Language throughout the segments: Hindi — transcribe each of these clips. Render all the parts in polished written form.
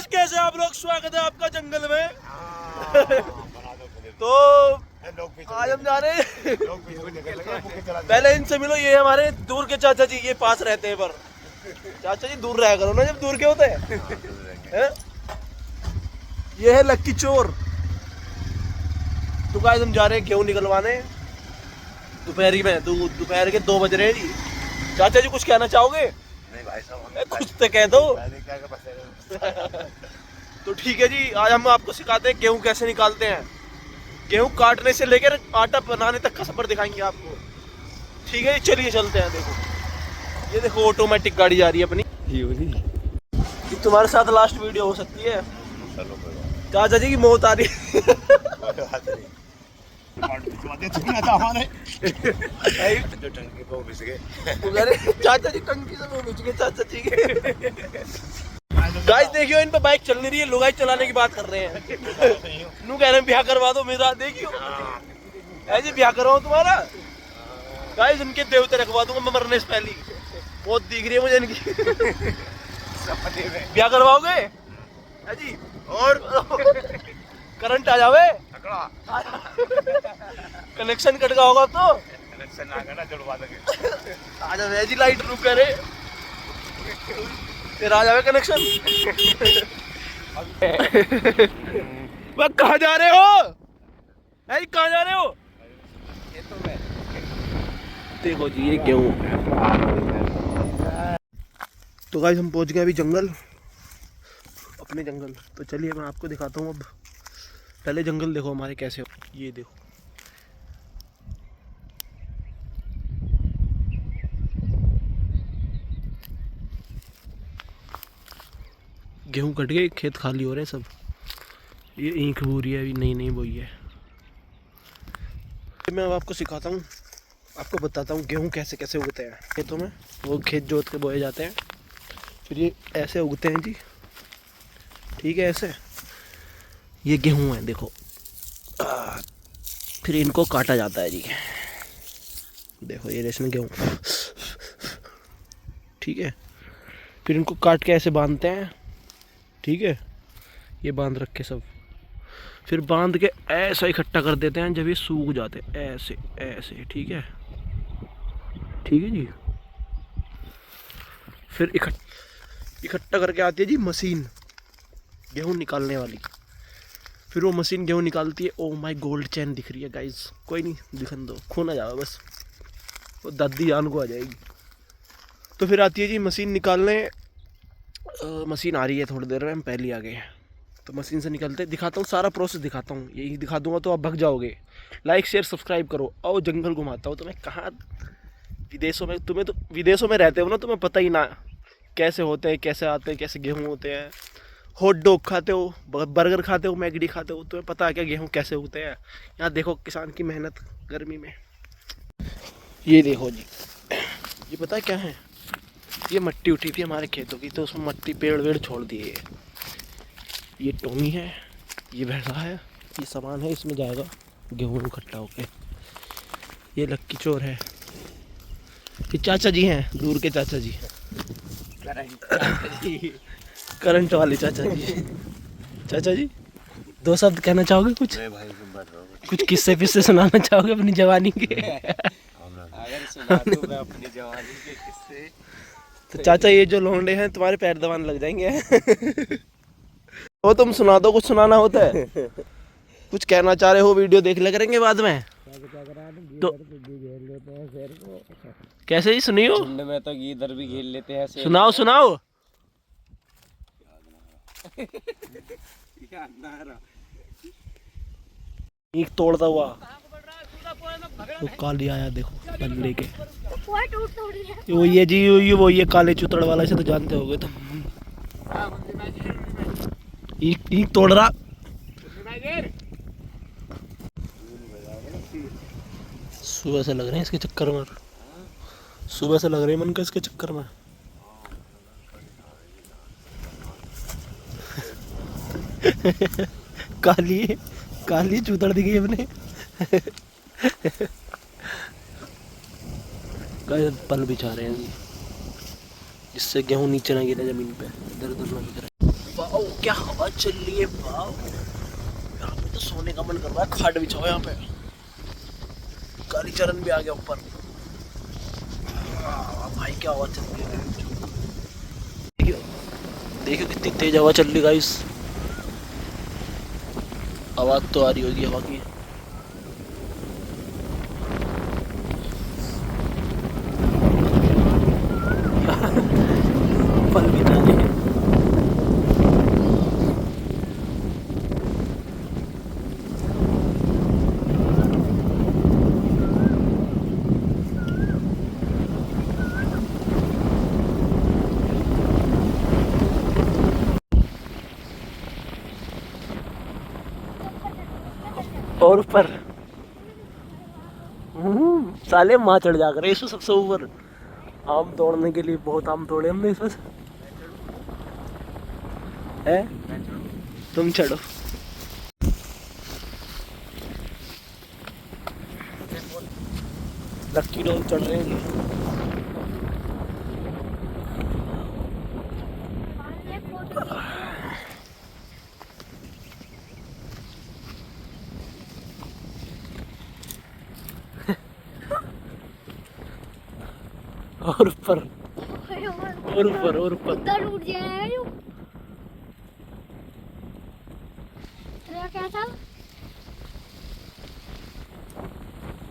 कैसे आप लोग, स्वागत है आपका जंगल में। तो आज हम जा रहे हैं पहले इनसे मिलो, ये हमारे दूर के चाचा जी, ये पास रहते हैं पर चाचा जी दूर रहा करो ना जब दूर के होते हैं। ये है लक्की चोर। तो गाइस हम जा रहे हैं गेहूं निकलवाने दोपहरी में, दोपहर के 2 बज रहे हैं जी। चाचा जी कुछ कहना चाहोगे? नहीं भाई साहब, कुछ तो कह दो। क्या तो ठीक है जी, आज हम आपको सिखाते हैं गेहूं कैसे निकालते हैं। गेहूं काटने से लेकर आटा बनाने तक का सफर दिखाएंगे आपको। ठीक है जी, चलिए चलते हैं। देखो ये देखो ऑटोमेटिक गाड़ी जा रही है अपनी। ये तुम्हारे साथ लास्ट वीडियो हो सकती है। चाचा जी की मौत आ रही चाचा जी टंकी से वो बिछ गए चाचा जी के। गाइस देखियो, इन पे बाइक चल नहीं रही है, लुगाई चलाने की बात कर रहे हैं। नू कह रहे हैं ब्याह करवा दो मेरा, देखियो ऐसे ब्याह करवाऊं तुम्हारा। गाइस इनके देवते रखवा दूंगा मैं मरने से पहले। बहुत दिख रही है मुझे इनकी। ब्याह करवाओगे है जी? और करंट आ जावे, कनेक्शन कट गया होगा तो कनेक्शन ना करना, जुड़वा देंगे। आ जावे जी, लाइट रुक करे फिर आ जावे कनेक्शन। वह कहाँ जा रहे हो? है कहाँ जा रहे हो? देखो जी ये गेहूं। तो गाइस हम पहुंच गए अभी जंगल, अपने जंगल। तो चलिए मैं आपको दिखाता हूँ। अब पहले जंगल देखो हमारे कैसे हो। ये देखो गेहूं कट गए, खेत खाली हो रहे हैं सब। ये ईंख बोरी है, अभी नई नई बोई है। मैं अब आपको सिखाता हूँ, आपको बताता हूँ गेहूं कैसे कैसे उगते हैं खेतों में। वो खेत जोत के बोए जाते हैं, फिर ये ऐसे उगते हैं जी। ठीक है, ऐसे ये गेहूं है देखो। फिर इनको काटा जाता है जी। देखो ये रेशमी गेहूं। ठीक है, फिर इनको काट के ऐसे बांधते हैं। ठीक है, ये बांध रखे सब, फिर बांध के ऐसा इकट्ठा कर देते हैं जब ये सूख जाते हैं ऐसे ऐसे। ठीक है, ठीक है जी। फिर इकट्ठा करके आती है जी मशीन गेहूं निकालने वाली। फिर वो मशीन गेहूं निकालती है। ओ माय गोल्ड चैन दिख रही है गाइस, कोई नहीं दिखन दो, खो ना जाओ बस, वो दादी जान को आ जाएगी। तो फिर आती है जी मशीन निकालने। मशीन आ रही है थोड़ी देर में, हम पहले आ गए हैं। तो मशीन से निकलते दिखाता हूँ, सारा प्रोसेस दिखाता हूँ। यही दिखा दूंगा तो आप भग जाओगे। लाइक शेयर सब्सक्राइब करो। और जंगल घुमाता हूँ। तुम्हें कहाँ विदेशों में, तुम्हें तो विदेशों में रहते हो ना, तुम्हें पता ही ना कैसे होते हैं, कैसे आते हैं, कैसे गेहूँ होते हैं। हॉट डॉग खाते हो, बर्गर खाते हो, मैगडी खाते हो, तुम्हें पता है क्या गेहूँ कैसे उगते हैं। यहाँ देखो किसान की मेहनत गर्मी में। ये देखो जी, ये पता है क्या है? ये मट्टी उठी थी हमारे खेतों की, तो उसमें मट्टी पेड़ वेड़ छोड़ दिए। ये टोनी है, ये भैंसा है, ये सामान है, इसमें जाएगा गेहूँ इकट्ठा होके। ये लक्की चोर है, ये चाचा जी हैं, दूर के चाचा जी, करंट वाले चाचा जी। चाचा जी 2 शब्द कहना चाहोगे? कुछ भाई कुछ किस्से पिस्से सुनाना चाहोगे अपनी जवानी के? अगर सुना दूं मैं अपनी जवानी के किस्से। तो चाचा ये जो लोंडे हैं तुम्हारे पैर दबाने लग जाएंगे। वो तुम सुना दो, कुछ सुनाना होता है। कुछ कहना चाह रहे हो, वीडियो देख ले करेंगे बाद में। तो कैसे ही सुनियो? झुंड में तो गीदड़ भी घेर लेते हैं। सुनाओ सुनाओ। एक तोड़ता हुआ वो काली आया, देखो बन लेके। वो ये जी, वो ये काले चुतड़ वाला, इसे तो जानते होगे तुम। ईंट तोड़ रहा। सुबह से लग रहे हैं इसके चक्कर में, सुबह से लग रहे हैं मन का इसके चक्कर में। काली काली चूतड़ दी गई अपने। पल बिछा रहे हैं जिससे गेहूं नीचे ना गिरे जमीन पे, इधर उधर ना गिरे। क्या हवा चल रही है, वाव। यहाँ पे तो सोने का मन कर रहा है, खाट बिछाओ यहाँ पे। कालीचरण भी आ गया ऊपर। भाई क्या हवा चल रही है, देखियो देखियो कितनी तेज हवा चल रही है गाइस। आवाज तो आ रही होगी हवा की। पल भी ना ले। और ऊपर साले माँ चढ़ जा कर इसमें सबसे ऊपर। आम तोड़ने के लिए बहुत आम तोड़े हमने इसमें है। तुम चढ़ो। लक्की लोग चढ़ रहे हैं। और ऊपर और ऊपर और ऊपर टूट जाएगा क्या था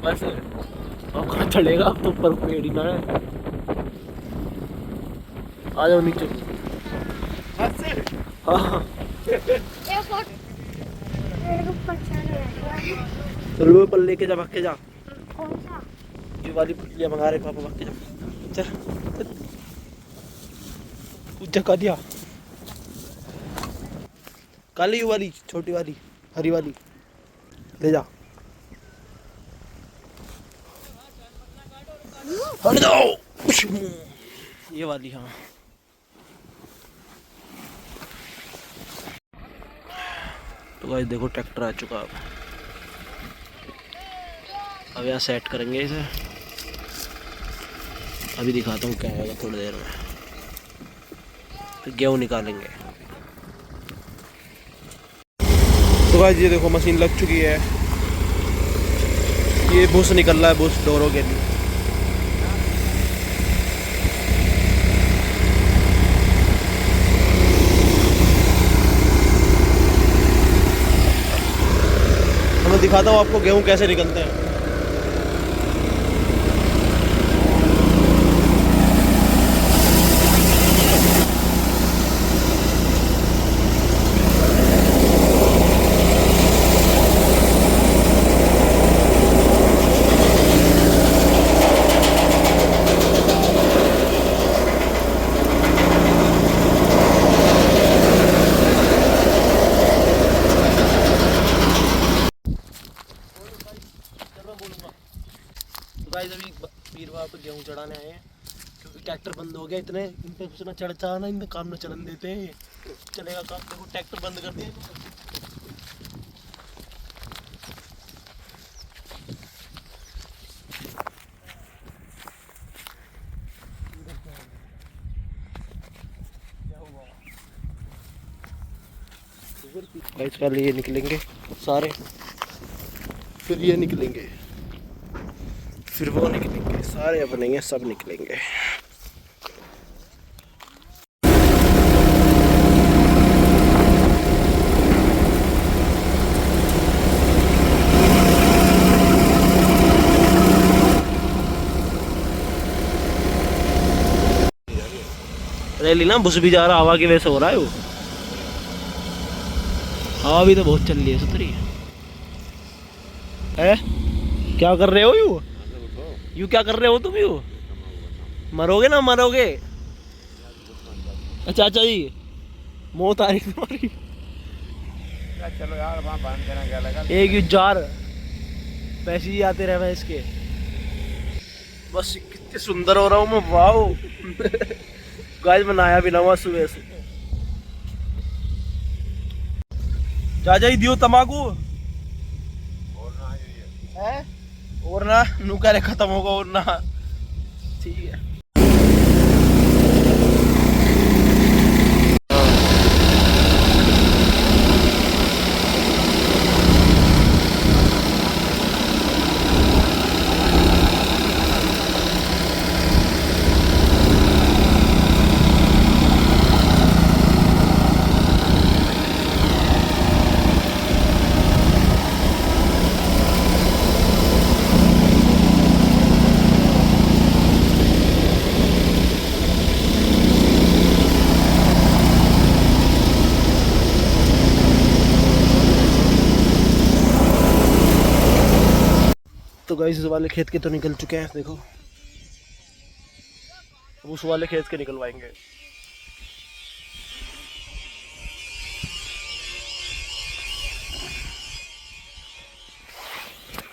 बस। अब कहाँ चढ़ेगा, अब तो ऊपर पेड़ ही ना है। आ जाओ नीचे। हाँ चलो पर लेके जा, भाग के जा। कौन सा ये वाली पुलिया मंगा रहे पापा, भाग के जा। चल कुछ जगह दिया। काली वाली, छोटी वाली, हरी वाली ले जा। हट जाओ। ये वाली हाँ। तो गाइस देखो ट्रैक्टर आ चुका है। अब यहाँ सेट करेंगे इसे। अभी दिखाता हूँ क्या आएगा थोड़ी देर में। फिर गेहूँ निकालेंगे। तो गाइस ये देखो मशीन लग चुकी है। ये भूस निकल रहा है, भूस डोरों के लिए। तो मैं दिखाता हूँ आपको गेहूँ कैसे निकलते हैं। गाइस अभी वीरवार को गेहूँ चढ़ाने आए हैं क्योंकि ट्रैक्टर बंद हो गया। इतने इन पे कुछ ना चढ़ता ना, इन काम न चलन देते चलेगा काम। देखो ट्रैक्टर बंद कर दिया। गाइस पहले ये निकलेंगे सारे, फिर ये निकलेंगे, फिर वो निकलेंगे, सारे बनेंगे, सब निकलेंगे। रैली ना बुस भी जा रहा, हवा की वजह से हो रहा है वो। हवा भी तो बहुत चल रही है, सुतरी है। क्या कर रहे हो यू क्या कर रहे हो तुम? यू मरोगे ना, मरोगे। अच्छा अच्छा जी, मौत आ रही तुम्हारी। चलो यार वहाँ बांध देना क्या लगा। एक यू जार पैसे ही आते रहे इसके। बस कितने सुंदर हो रहा हूँ मैं, वाओ। गाइस मैं नहाया भी ना हुआ सुबह से। चाचा ही दियो तमाकू है और ना नुकारे खत्म होगा और ना। ठीक है तो गाइस इस वाले खेत के तो निकल चुके हैं, देखो अब उस वाले खेत के निकलवाएंगे।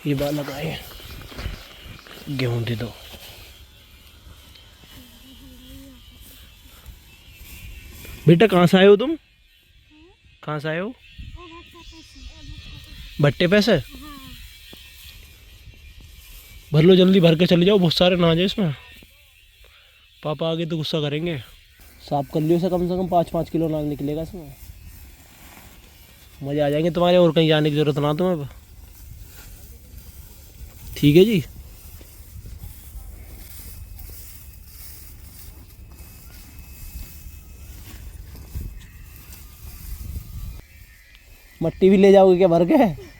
ये बाल लगाए, गेहूं दे दो। बेटा कहाँ से आए हो तुम? कहाँ से आए हो? भट्टे पे से? भर लो जल्दी, भर के चले जाओ, बहुत सारे ना जाए इसमें, पापा आगे तो गुस्सा करेंगे। साफ कर लियो, से कम 5-5 किलो नाग निकलेगा इसमें, मजे आ जाएंगे तुम्हारे, और कहीं जाने की जरूरत ना तुम्हें अब। ठीक है जी। मट्टी भी ले जाओगे क्या भर के?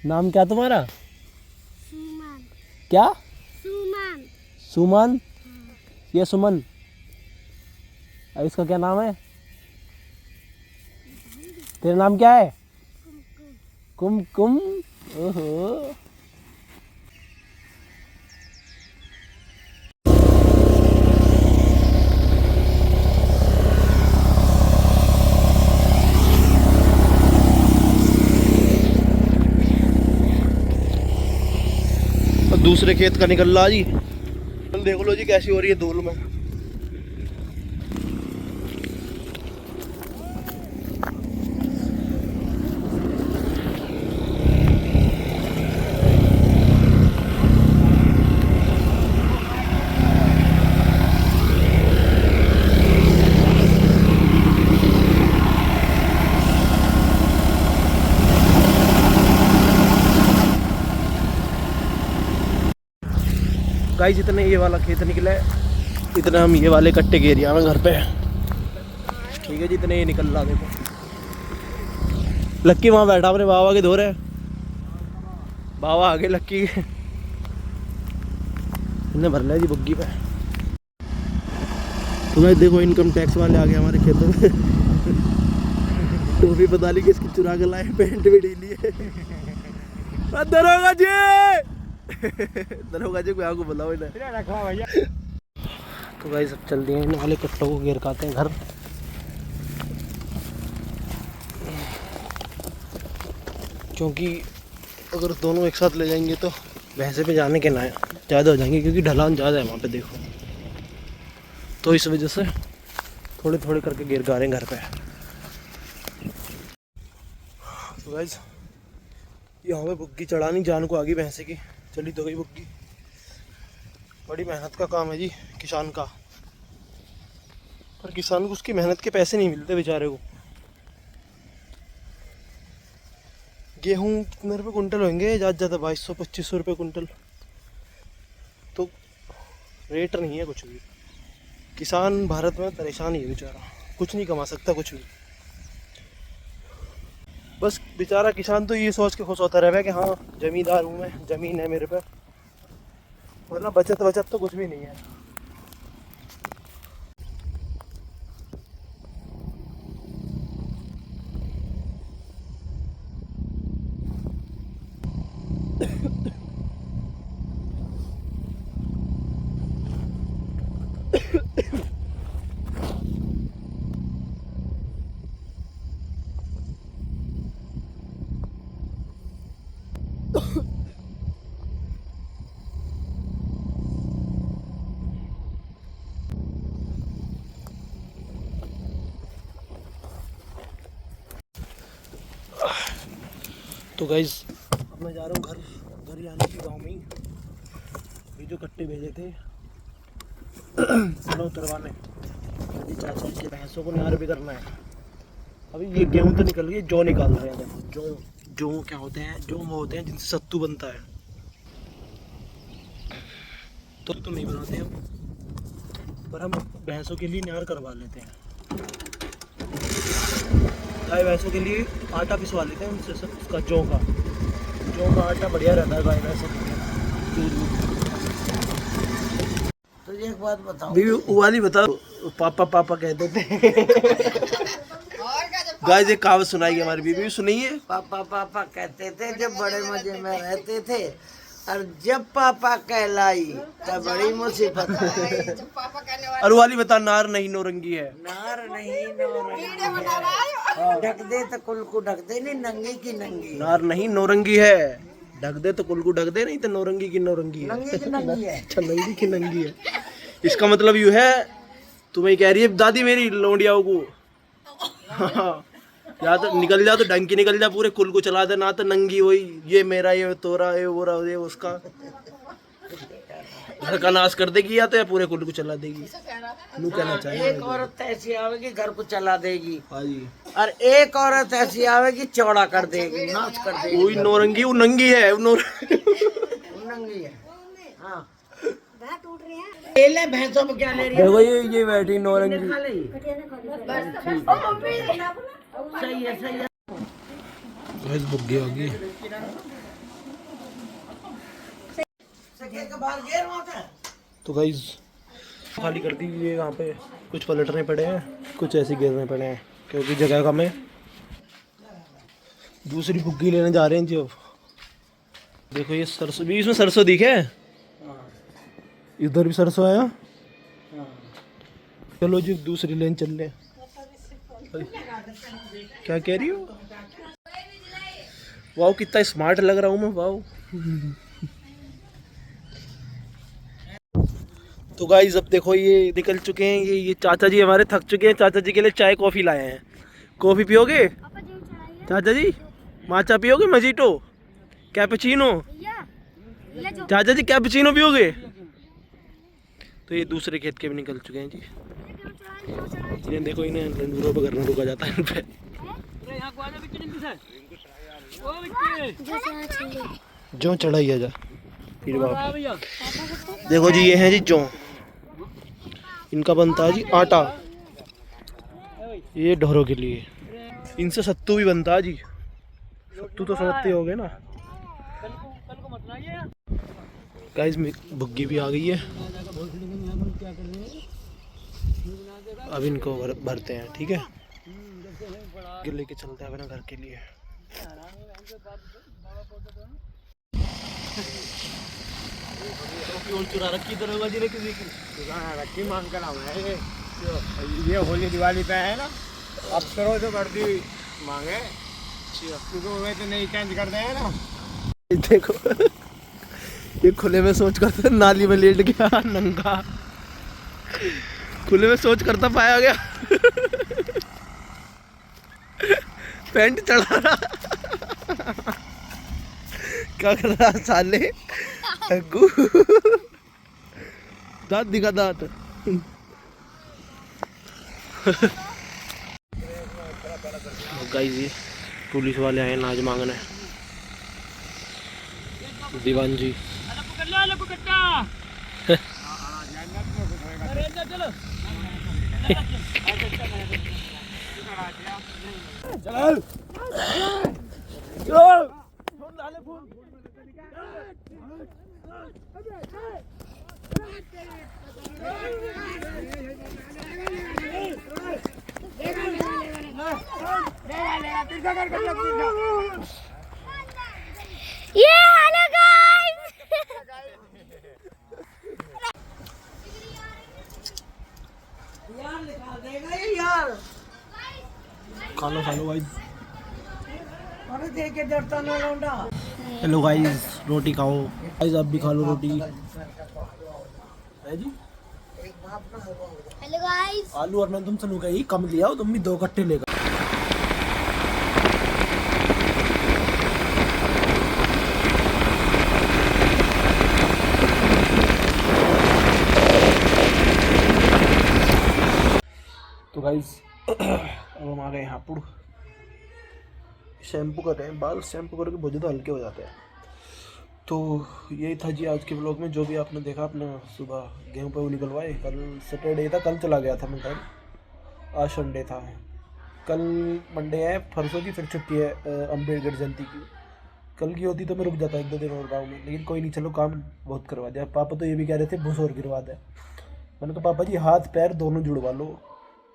नाम क्या तुम्हारा? सुमन। क्या? सुमन। सुमन या सुमन? अब इसका क्या नाम है? तेरा नाम क्या है? कुमकुम। ओहो। दूसरे खेत का निकल रहा जी, देख लो जी कैसी हो रही है धूल में। गाइस इतने ये वाला खेत निकला है, इतना हम ये वाले कट्टे के एरिया में घर पे हैं। ठीक है जी, इतने ये निकल रहा देखो। लक्की वहाँ बैठा अपने बाबा के धो रहे, बाबा आगे लक्की के इन्हें भर लिया जी बुग्गी पे। तो गाइस देखो इनकम टैक्स वाले आ गए हमारे खेतों में। टोपी पता नहीं किसकी चुरा के लाए, पैंट भी ढीली है। दरोगा जी, दरोगा जी को यहाँ को बुलाओ इन्हें। तो गाइस अब चल दिए इन वाले कट्टों को घेर काते हैं घर। क्योंकि अगर दोनों एक साथ ले जाएंगे तो भैंसे पे जाने के ना ज़्यादा हो जाएंगे, क्योंकि ढलान ज़्यादा है वहाँ पे देखो, तो इस वजह से थोड़े थोड़े करके घेर गा रहे हैं घर पे। तो गाइस यहाँ पे बुग्गी चढ़ानी जान को आ गई भैंसे की, चली तो गई बुग्गी। बड़ी मेहनत का काम है जी किसान का, पर किसान को उसकी मेहनत के पैसे नहीं मिलते बेचारे को। गेहूँ कितने रुपये कुंटल होंगे? ज़्यादा ज़्यादा 2200-2500 रुपये कुंटल, तो रेट नहीं है कुछ भी। किसान भारत में परेशान ही है बेचारा, कुछ नहीं कमा सकता कुछ भी। बस बेचारा किसान तो ये सोच के खुश होता रहे कि हाँ जमींदार हूँ मैं, ज़मीन है मेरे पे, वरना बचत तो कुछ भी नहीं है। तो गाइज मैं जा रहा हूँ घर ही आने की, गाँव में ही ये जो कट्टे भेजे थे चलो उतरवाने, अभी चाचा के भैंसों को नार भी करना है। अभी ये गेहूँ तो निकल गई, जौ निकाल रहे हैं देखो। जौ क्या होते हैं? जौ वो होते हैं जिनसे सत्तू बनता है, तो नहीं बनाते हम, पर हम भैंसों के लिए नार करवा लेते हैं। गाय भैंसों के लिए आटा पिसवा लेते हैं उनसे, सब उसका जौ का आटा बढ़िया रहता है गाय भैंसों के लिए। तो एक बात बताओ, बीवी वाली बताओ, पापा कहते थे। और क्या गाइस एक कहावत सुनाई हमारी बीबी भी सुनाइए। पापा पापा कहते थे जब बड़े मजे में रहते थे, और जब पापा कहलाई तब बड़ी मुसीबत आई। और वाली बता, नार नहीं नौरंगी है। नार नहीं नौरंगी ढक दे तो कुल को ढक दे, नहीं नंगी की नंगी। नार नहीं नौरंगी है, ढक दे तो कुल को ढक दे, नहीं तो नौरंगी की नौरंगी है। नंगी की नंगी है। अच्छा नंगी की नंगी है। इसका मतलब यूं है, तुम्हें कह रही है दादी मेरी लोंडियाओं को या तो निकल जा, तो डंकी निकल जा, पूरे कुल को चला दे, ना तो नंगी वही ये मेरा ये तोरा ये वो रहा ये उसका घर का नाश कर देगी, या तो या पूरे कुल को चला देगी। नू कहना चाहिए एक औरत ऐसी आवेगी घर को चला देगी, हाँ जी, और एक औरत ऐसी आवेगी चौड़ा कर देगी, नाच कर देगी। वही नौरंगी, वो नंगी है, वो वो नंगी है। हाँ ले ले, भैंसों में क्या ले रही है? देखो ये बैठी नौरंगी। खा ले। सही है सही है। भैंस बुग्गी होगी। तो गाइस खाली कर दी ये, यहाँ पे कुछ पलटने पड़े हैं, कुछ ऐसे गिरने पड़े हैं क्योंकि जगह कम है। दूसरी बुग्गी लेने जा रहे हैं जी अब। देखो ये सरसों भी, इसमें सरसों दिखे, इधर भी सरसों आया। चलो जी दूसरी लेन चल रहे। क्या कह रही हो? वाओ कितना स्मार्ट लग रहा हूँ मैं, वाओ। तो गाइस अब देखो ये निकल चुके हैं, ये चाचा जी हमारे थक चुके हैं। चाचा जी के लिए चाय कॉफ़ी लाए हैं। कॉफ़ी पियोगे चाचा जी? माचा पियोगे? मजीटो? कैपुचिनो? चाचा जी कैपुचिनो पियोगे? तो ये दूसरे खेत के भी निकल चुके हैं जी। इन्हें देखो, इन्हें लंडूरों पर करना रुका जाता है इन पे। जो चढ़ाई है जा फिर बाप। देखो जी ये है जी जौ, इनका बनता है जी आटा, ये ढोरों के लिए। इनसे सत्तू भी बनता है जी। सत्तू तो समझते हो गए ना गाइस। बुग्गी भी आ गई है, अब इनको भरते हैं, ठीक है। लेके चलते हैं अपने घर के लिए। चुरा रखी तो होगा जी ने किसी की रखी मांग कर आए। ये होली दिवाली पे है ना, अब करो तो कर दी मांगे, क्योंकि वे तो नहीं चेंज कर दे ना। देखो ये खुले में सोच करता नाली में लेट गया नंगा, खुले में सोच करता पाया गया पैंट चढ़ा रहा। क्या कर रहा साले? अग्गू दांत दिखा, दांत। गाइस ये पुलिस वाले आए नाज मांगने, दीवान जी। ये हेलो गाइस। यार निकाल देगा ये यार। खा लो गाइस। अरे देख के डरता ना लौंडा। हेलो गाइस, रोटी खाओ गाइस, आप भी खा लो रोटी है जी। Hello guys. आलू और मैं तुमसे लूंगा, कम लिया हो तुम भी 2 कट्टे लेकर। तो गाइस अब हम आ गए हापुड़। शैम्पू कर रहे हैं बाल, शैम्पू करके बहुत ज़्यादा हल्के हो जाते हैं। तो यही था जी आज के व्लॉग में। जो भी आपने देखा, अपना सुबह गेहूं पे वो निकलवाए। कल सैटरडे था, कल चला गया था मैं घर। आज संडे था, कल मंडे है, परसों की फिर छुट्टी है अम्बेडकर जयंती की। कल की होती तो मैं रुक जाता 1-2 दिन और गाँव में, लेकिन कोई नहीं, चलो काम बहुत करवा दिया। पापा तो ये भी कह रहे थे भूस और गिरवा दे। मैंने कहा पापा जी हाथ पैर दोनों जुड़वा लो,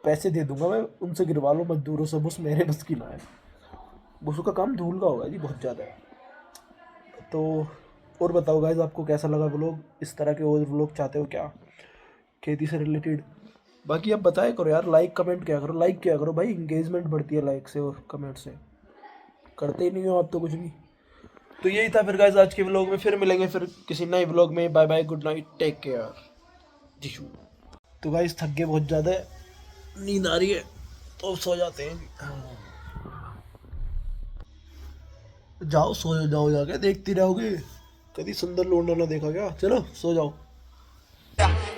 पैसे दे दूंगा मैं, उनसे गिरवा लो मजदूरों से, बस मेरे बस की ना है। बुसू का काम धूल का होगा जी बहुत ज़्यादा। तो और बताओ गाइस आपको कैसा लगा व्लॉग, इस तरह के और व्लॉग चाहते हो क्या खेती से रिलेटेड? बाकी आप बताया करो यार, लाइक कमेंट क्या करो, लाइक क्या करो भाई, इंगेजमेंट बढ़ती है लाइक से और कमेंट से, करते ही नहीं हो आप तो कुछ भी। तो यही था फिर गाइस आज के व्लॉग में, फिर मिलेंगे फिर किसी नए व्लॉग में। Bye bye, good night, take care, Jishu. तो गाइस थक गए बहुत ज़्यादा, नींद आ रही है तो सो जाते हैं। जाओ सो जाओ, जाके देखती रहोगे, कभी सुंदर लोंडा ना देखा क्या? चलो सो जाओ।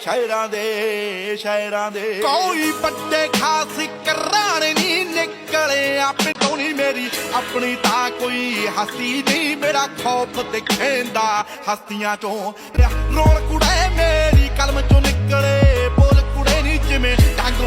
शायरां दे कोई बड़े खास कराने नहीं निकले आपे तो नहीं मेरी अपनी ता कोई हस्ती नहीं मेरा खौफ दिखेंदा हस्तियां चों रोल कुड़े मेरी कलम चों निकले बोल कुड़े नहीं जिमें टंग